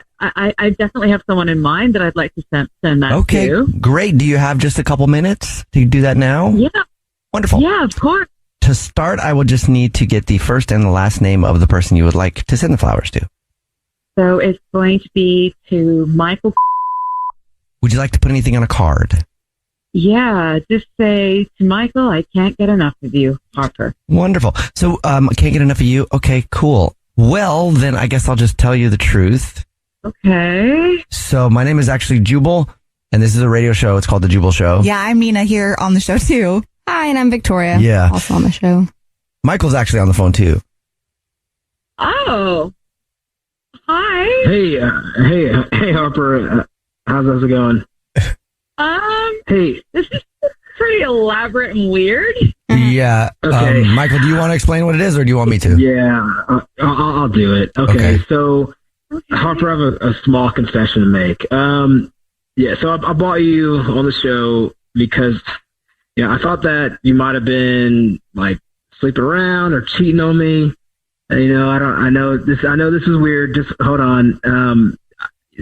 definitely have someone in mind that I'd like to send that to. Okay, great. Do you have just a couple minutes to do that now? Yeah. Wonderful. Yeah, of course. To start, I will just need to get the first and the last name of the person you would like to send the flowers to. So it's going to be to Michael. Would you like to put anything on a card? Yeah, just say to Michael, I can't get enough of you, Harper. Wonderful. So, can't get enough of you. Okay, cool. Well, then I guess I'll just tell you the truth. Okay. So my name is actually Jubal, and this is a radio show. It's called The Jubal Show. Yeah, I'm Mina here on the show too. Hi, and I'm Victoria. Yeah. Also on the show. Michael's actually on the phone too. Oh. Hi. Hey, Harper. How's it going? Hey. This is pretty elaborate and weird. Yeah. Okay. Michael, do you want to explain what it is, or do you want me to? Yeah, I'll do it. Okay. So, Harper, I have a small confession to make. So I bought you on the show because, I thought that you might have been like sleeping around or cheating on me. I know this is weird. Just hold on.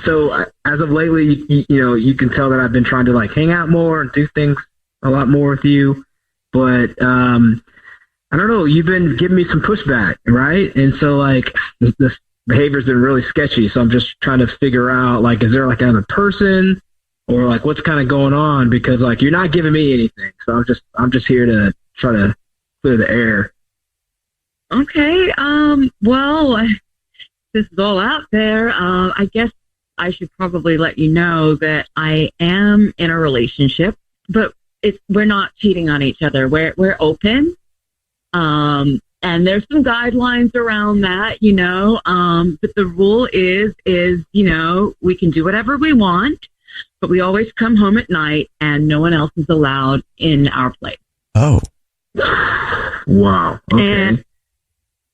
So as of lately, you can tell that I've been trying to like hang out more and do things a lot more with you. But I don't know. You've been giving me some pushback, right? And so like this behavior's been really sketchy. So I'm just trying to figure out like, is there like another person or like what's kind of going on? Because like you're not giving me anything. So I'm just here to try to clear the air. Okay. Well, this is all out there. I guess I should probably let you know that I am in a relationship, but we're not cheating on each other. We're open. And there's some guidelines around that, but the rule is, we can do whatever we want, but we always come home at night and no one else is allowed in our place. Oh. Wow. Okay. And,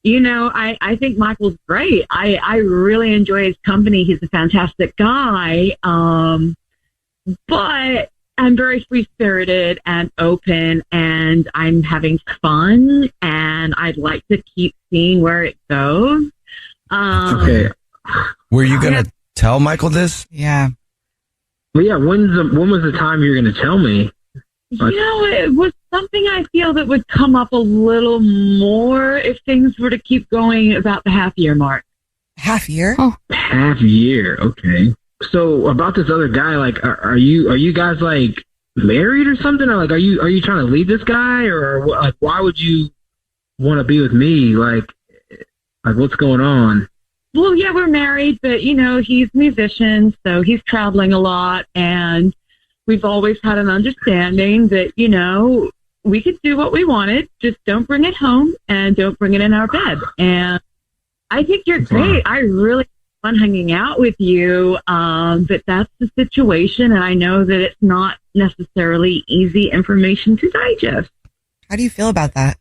I think Michael's great. I really enjoy his company. He's a fantastic guy. But I'm very free-spirited and open, and I'm having fun, and I'd like to keep seeing where it goes. Okay. Were you going to tell Michael this? Yeah. Well, yeah, when was the time you were going to tell me? It was something I feel that would come up a little more if things were to keep going about the half-year mark. Half year? Oh. Half year, okay. So about this other guy, like, are you guys like married or something? Or like, are you trying to leave this guy, or like, why would you want to be with me? Like what's going on? Well, yeah, we're married, but he's a musician, so he's traveling a lot, and we've always had an understanding that we could do what we wanted, just don't bring it home and don't bring it in our bed. And I think you're great. I really fun hanging out with you, but that's the situation, and I know that it's not necessarily easy information to digest. How do you feel about that?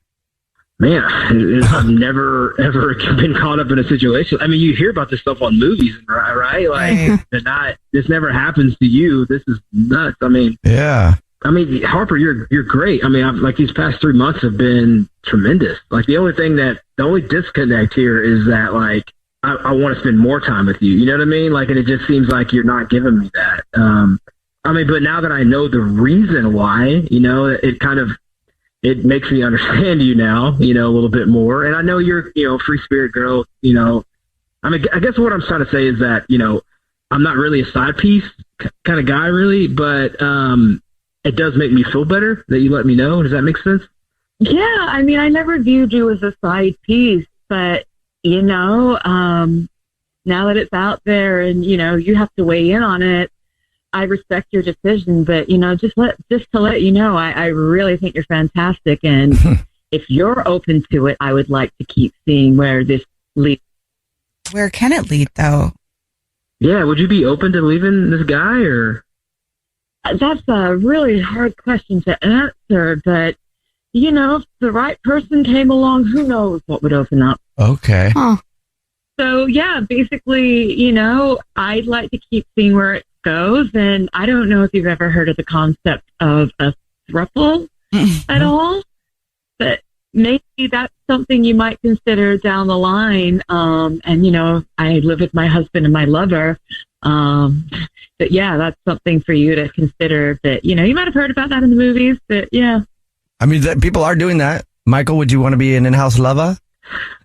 Man, I've never ever been caught up in a situation. I mean, you hear about this stuff on movies, right? Like, this never happens to you. This is nuts. I mean, yeah. I mean, Harper, you're great. I mean, like these past 3 months have been tremendous. Like the only disconnect here is that like I want to spend more time with you. You know what I mean? Like, and it just seems like you're not giving me that. I mean, but now that I know the reason why, it makes me understand you now, a little bit more. And I know you're, free spirit girl, I mean, I guess what I'm trying to say is that, I'm not really a side piece kind of guy really, but, it does make me feel better that you let me know. Does that make sense? Yeah. I mean, I never viewed you as a side piece, but, now that it's out there and, you have to weigh in on it, I respect your decision, but just to let you know, I really think you're fantastic, and if you're open to it, I would like to keep seeing where this leads. Where can it lead, though? Yeah, would you be open to leaving this guy, or? That's a really hard question to answer, but if the right person came along, who knows what would open up? Okay. Huh. So yeah, basically, I'd like to keep seeing where it goes, and I don't know if you've ever heard of the concept of a throuple at all, but maybe that's something you might consider down the line. And I live with my husband and my lover, but yeah, that's something for you to consider. But you might have heard about that in the movies, but yeah. I mean, people are doing that. Michael, would you want to be an in-house lover?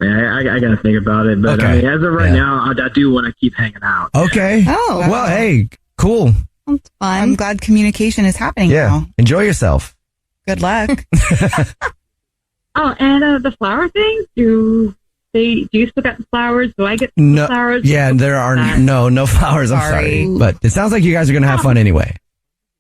Yeah, I got to think about it, but okay. I mean, as of right now, I do want to keep hanging out. Okay. Oh, well, hey, cool. That's fun. I'm glad communication is happening now. Enjoy yourself. Good luck. Oh, and the flower thing, do you still got the flowers? Do I get the flowers? Yeah, there are no flowers. I'm sorry. But it sounds like you guys are going to have fun anyway.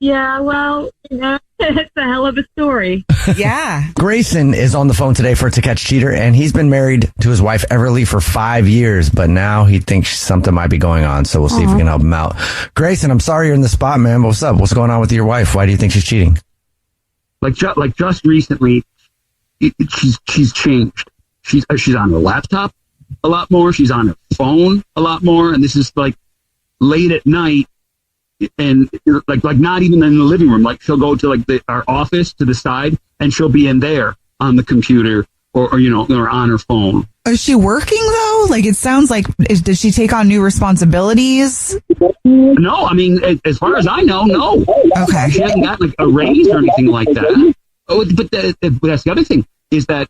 Yeah, well, it's a hell of a story. Yeah. Grayson is on the phone today for To Catch a Cheater, and he's been married to his wife, Everly, for 5 years, but now he thinks something might be going on, so we'll see if we can help him out. Grayson, I'm sorry you're in the spot, man. What's up? What's going on with your wife? Why do you think she's cheating? Like just recently, she's changed. She's on her laptop a lot more. She's on her phone a lot more, and this is like late at night. And like not even in the living room. Like she'll go to our office to the side, and she'll be in there on the computer or on her phone. Is she working though? Like it sounds like does she take on new responsibilities? No, I mean as far as I know, no. Okay, she hasn't gotten a raise or anything like that. Oh, but that's the other thing is that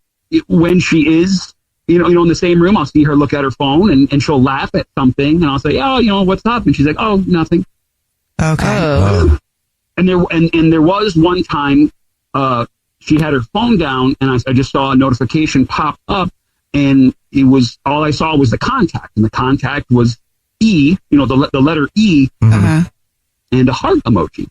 when she is in the same room, I'll see her look at her phone and she'll laugh at something, and I'll say, oh, what's up? And she's like, oh, nothing. Okay. And there was one time she had her phone down, and I just saw a notification pop up, and it was all I saw was the contact, and the contact was E, the letter E, and a heart emoji.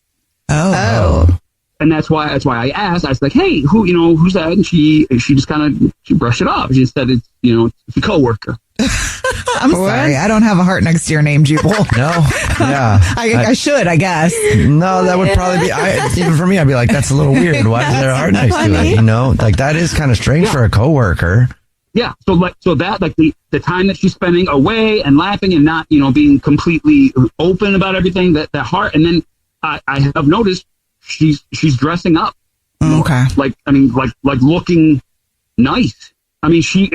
Oh. And that's why I asked. I was like, hey, who's that? And she just kind of brushed it off. She said it's a coworker. I'm sorry, I don't have a heart next to your name, Jubal. No, yeah, I should, I guess. No, that would probably be. Even for me, I'd be like, that's a little weird. Why is there a heart next to it? Like that is kind of strange for a coworker. Yeah, so that the time that she's spending away and laughing and not being completely open about everything, that heart, and then I have noticed she's dressing up. Okay, like looking nice. I mean, she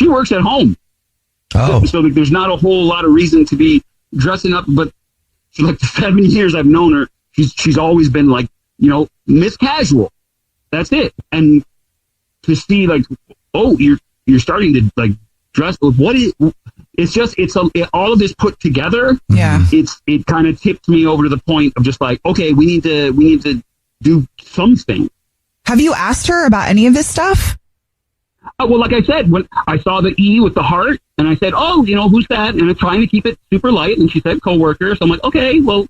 works at home. Oh, so there's not a whole lot of reason to be dressing up, but for like the 7 years I've known her, she's always been like, Miss Casual. That's it. And to see like, oh, you're starting to like dress. All of this put together. Yeah. It kind of tipped me over to the point of just like, okay, we need to do something. Have you asked her about any of this stuff? Well, like I said, when I saw the E with the heart, and I said, oh, who's that? And I'm trying to keep it super light. And she said coworker. So I'm like, okay, well,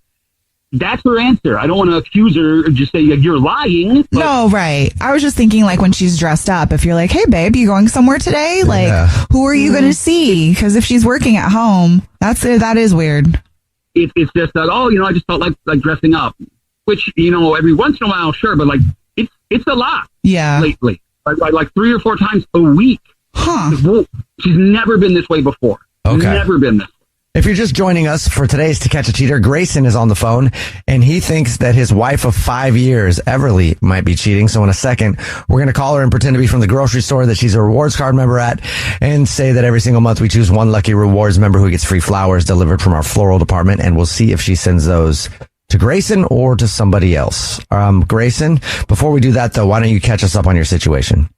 that's her answer. I don't want to accuse her or just say you're lying. But No, right. I was just thinking like when she's dressed up, if you're like, hey, babe, you going somewhere today? Like, who are you going to see? Because if she's working at home, that is weird. It's just that, I just felt like dressing up, which, every once in a while, sure. But like, it's a lot. Yeah. Lately. Like 3 or 4 times a week. Huh. She's never been this way before. Okay. Never been this way. If you're just joining us for today's To Catch a Cheater, Grayson is on the phone, and he thinks that his wife of 5 years, Everly, might be cheating. So in a second, we're going to call her and pretend to be from the grocery store that she's a rewards card member at, and say that every single month we choose one lucky rewards member who gets free flowers delivered from our floral department, and we'll see if she sends those to Grayson or to somebody else. Grayson, before we do that, though, why don't you catch us up on your situation?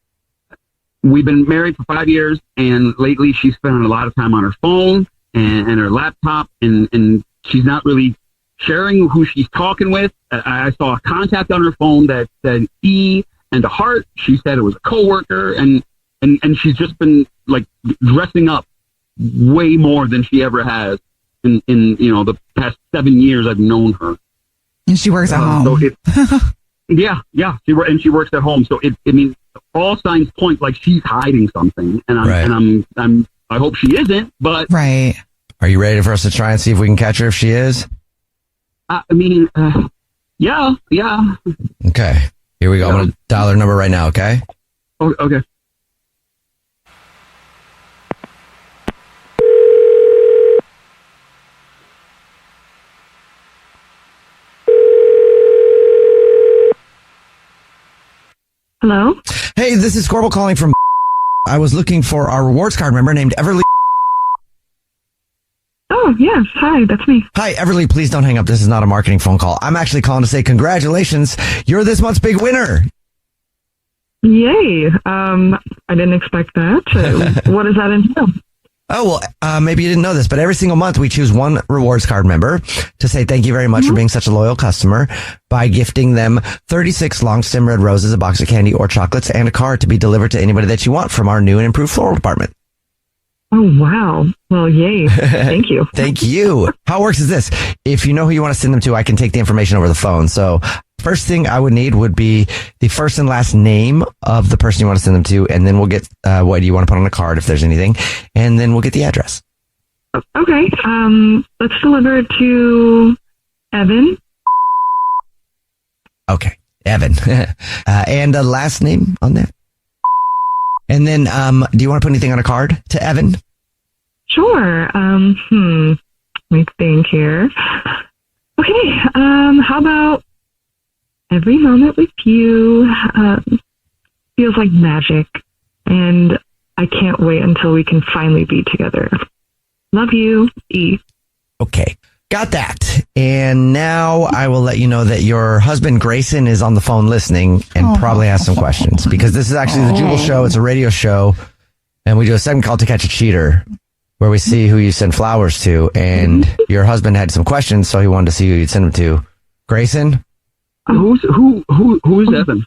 We've been married for 5 years, and lately she's spending a lot of time on her phone and her laptop, and she's not really sharing who she's talking with. I saw a contact on her phone that said E and a heart. She said it was a coworker, and she's just been like dressing up way more than she ever has in the past 7 years I've known her. And she works at home. So she works at home. So all signs point like she's hiding something, and I hope she isn't. But right. Are you ready for us to try and see if we can catch her if she is? Yeah. Okay. Here we go. I'm going to dial her number right now. Okay. Oh, okay. Hello? Hey, this is Corbel calling from. I was looking for our rewards card member named Everly. Oh, yes. Hi, that's me. Hi, Everly, please don't hang up. This is not a marketing phone call. I'm actually calling to say congratulations. You're this month's big winner. Yay. I didn't expect that. What does that entail? Oh, well, maybe you didn't know this, but every single month we choose one rewards card member to say thank you very much for being such a loyal customer by gifting them 36 long stem red roses, a box of candy or chocolates, and a card to be delivered to anybody that you want from our new and improved floral department. Oh, wow. Well, yay. Thank you. Thank you. How it works is this. If you know who you want to send them to, I can take the information over the phone. So first thing I would need would be the first and last name of the person you want to send them to, and then we'll get what do you want to put on the card if there's anything, and then we'll get the address. Okay. Let's deliver it to Evan. Okay. Evan. And a last name on that. And then do you want to put anything on a card to Evan? Sure. Let me think here. Okay. How about every moment with you feels like magic, and I can't wait until we can finally be together. Love you, E. Okay. Got that. And now I will let you know that your husband, Grayson, is on the phone listening and probably has some questions, because this is actually the Jubal Show. It's a radio show, and we do a segment called To Catch a Cheater, where we see who you send flowers to. And your husband had some questions, so he wanted to see who you'd send them to. Grayson? Who is Evan?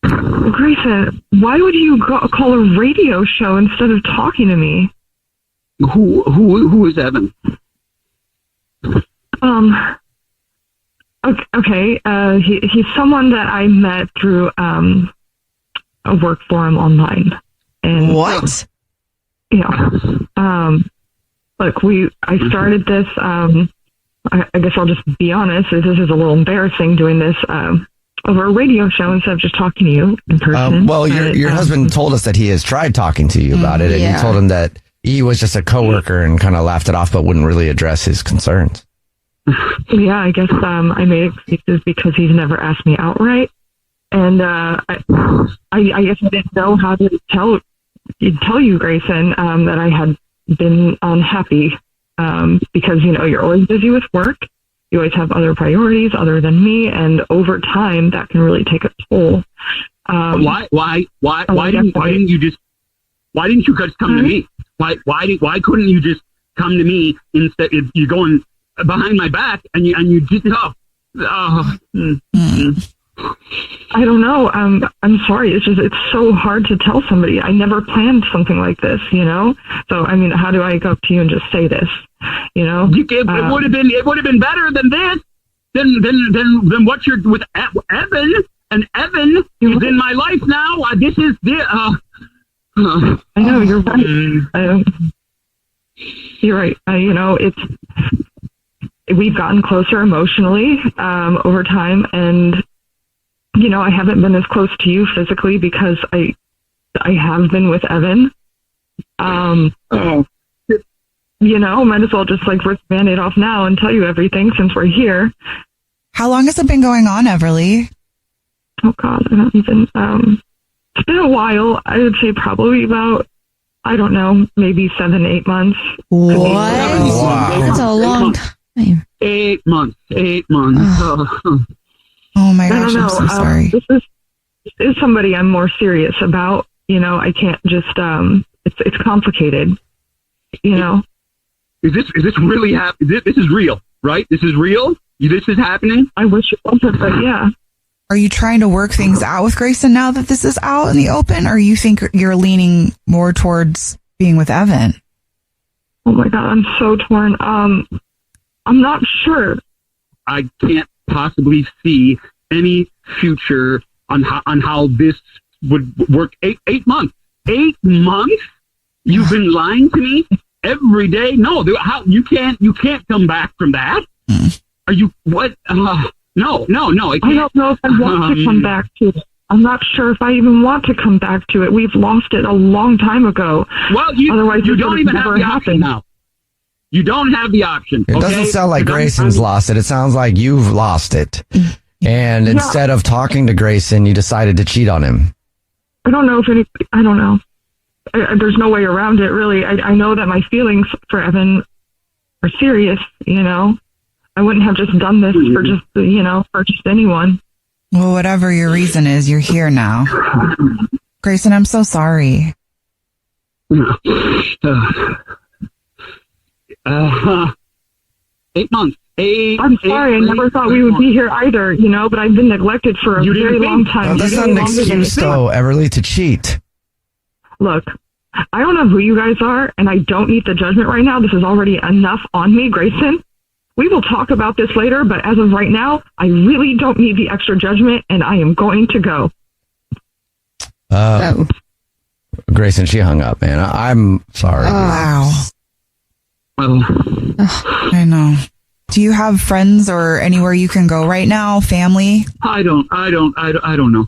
Grayson, why would you call a radio show instead of talking to me? Who is Evan? Okay. He's someone that I met through a work forum online. And what? Yeah. Look, I started this. I guess I'll just be honest. This is a little embarrassing doing this over a radio show instead of just talking to you in person. Well, your husband told us that he has tried talking to you about it, and you told him that he was just a coworker and kind of laughed it off, but wouldn't really address his concerns. Yeah, I guess I made excuses because he's never asked me outright, and I guess I didn't know how to tell you, Grayson, that I had been unhappy because, you're always busy with work. You always have other priorities other than me. And over time, that can really take a toll. Why didn't you just come to me? Why couldn't you just come to me instead? If you're going behind my back and you just I don't know. I'm sorry. It's so hard to tell somebody. I never planned something like this, So, how do I go up to you and just say this, It would have been better than this, than what you're with Evan, and Evan is in my life now. This is the, I know, you're right. You're right. We've gotten closer emotionally, over time, and I haven't been as close to you physically because I have been with Evan. Might as well just rip the Band-Aid off now and tell you everything since we're here. How long has it been going on, Everly? Oh God, I don't even, it's been a while. I would say probably about, I don't know, maybe 7-8 months. What? Wow. That's a long time. 8 months. 8 months. Oh my gosh, I'm so sorry. This is somebody I'm more serious about. I can't just, it's complicated, Is this really happening? This is real, right? This is real? This is happening? I wish it wasn't, but yeah. Are you trying to work things out with Grayson now that this is out in the open, or you think you're leaning more towards being with Evan? Oh my God, I'm so torn. I'm not sure. I can't possibly see any future on how this would work. 8 months. 8 months? You've been lying to me every day? No, how you can't come back from that. Are you what? No. I don't know if I want to come back to it. I'm not sure if I even want to come back to it. We've lost it a long time ago. Well, otherwise you don't even have the option now. You don't have the option. It doesn't sound like Grayson's lost it. It sounds like you've lost it. And instead of talking to Grayson, you decided to cheat on him. I don't know. There's no way around it, really. I know that my feelings for Evan are serious, I wouldn't have just done this for just anyone. Well, whatever your reason is, you're here now. Grayson, I'm so sorry. 8 months. I'm sorry. I never thought we would be here either, but I've been neglected for a very long time. Well, that's not an excuse, though, Everly, to cheat. Look, I don't know who you guys are, and I don't need the judgment right now. This is already enough on me, Grayson. We will talk about this later, but as of right now, I really don't need the extra judgment, and I am going to go. Grayson, she hung up, man. I'm sorry. Wow. I know. Do you have friends or anywhere you can go right now? Family? I don't know. I don't know.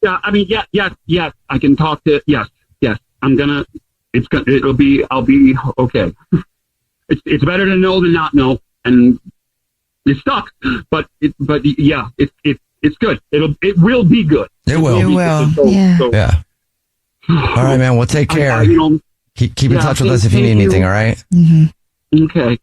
Yeah, yes. I can talk to, yes. I'll be okay. It's better to know than not know, and it sucks, but it's good. It will be good. It will. Yeah. All right, man. Well, take care. Keep in touch with us if you need anything. All right. Mm-hmm. Okay.